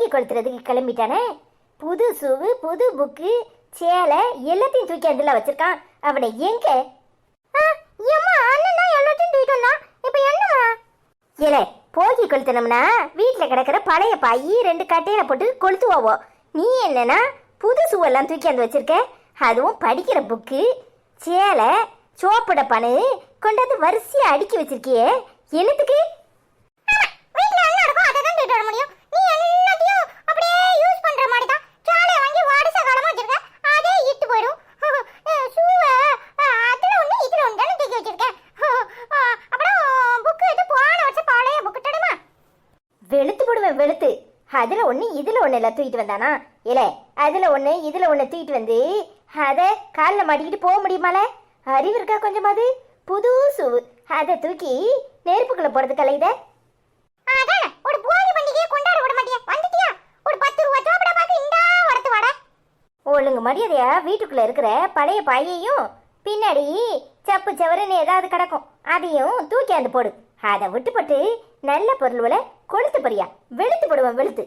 போகி கொளுத்துறதுக்கு கிளம்பிட்டானே. புது சூவு, புது புக்கு, சேலை எல்லாத்தையும் தூக்கி அதுல வச்சிருக்கான். அவனை எங்க? ஏலே, போகி கொளுத்தனம்னா வீட்டில் கிடக்கிற பழைய பாயி 2 கட்டையில போட்டு கொளுத்துவாவோ. நீ என்னன்னா புது சூவெல்லாம் தூக்கி வந்து வச்சிருக்க. அதுவும் படிக்கிற புக்கு, சேலை, சோப்புட பணு கொண்டாந்து வரிசையா அடுக்கி வச்சிருக்கியே. என்னத்துக்கு? வெளுத்து போடுவேன் வெளுத்து. அதுல ஒண்ணு இதுல ஒண்ணு எல்லாம் தூக்கிட்டு வந்தானா? இல்ல, அதுல ஒண்ணு இதுல ஒண்ணு தூக்கிட்டு வந்து அதை காலில் மாட்டிக்கிட்டு போக முடியுமால? அறிவு இருக்கா கொஞ்சமாவது? புது சூவு அதை தூக்கி நெருப்புக்குள்ள போறது கலையுத. ஒழுங்கு மரியாதையா வீட்டுக்குள்ள இருக்கிற பழைய பாயையும் பின்னாடி சப்பு செவருன்னு ஏதாவது கிடக்கும் அதையும் தூக்கி அந்த போடு. அதை விட்டுப்பட்டு நல்ல பொருள்களை கொளுத்து போறியா? வெளுத்து போடுவேன் வெளுத்து.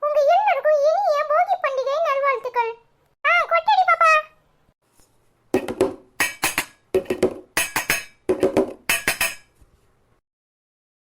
உங்க எல்லாருக்கும் இனிய போகி பண்டிகை நல்வாழ்த்துக்கள். கொட்டடி பாப்பா.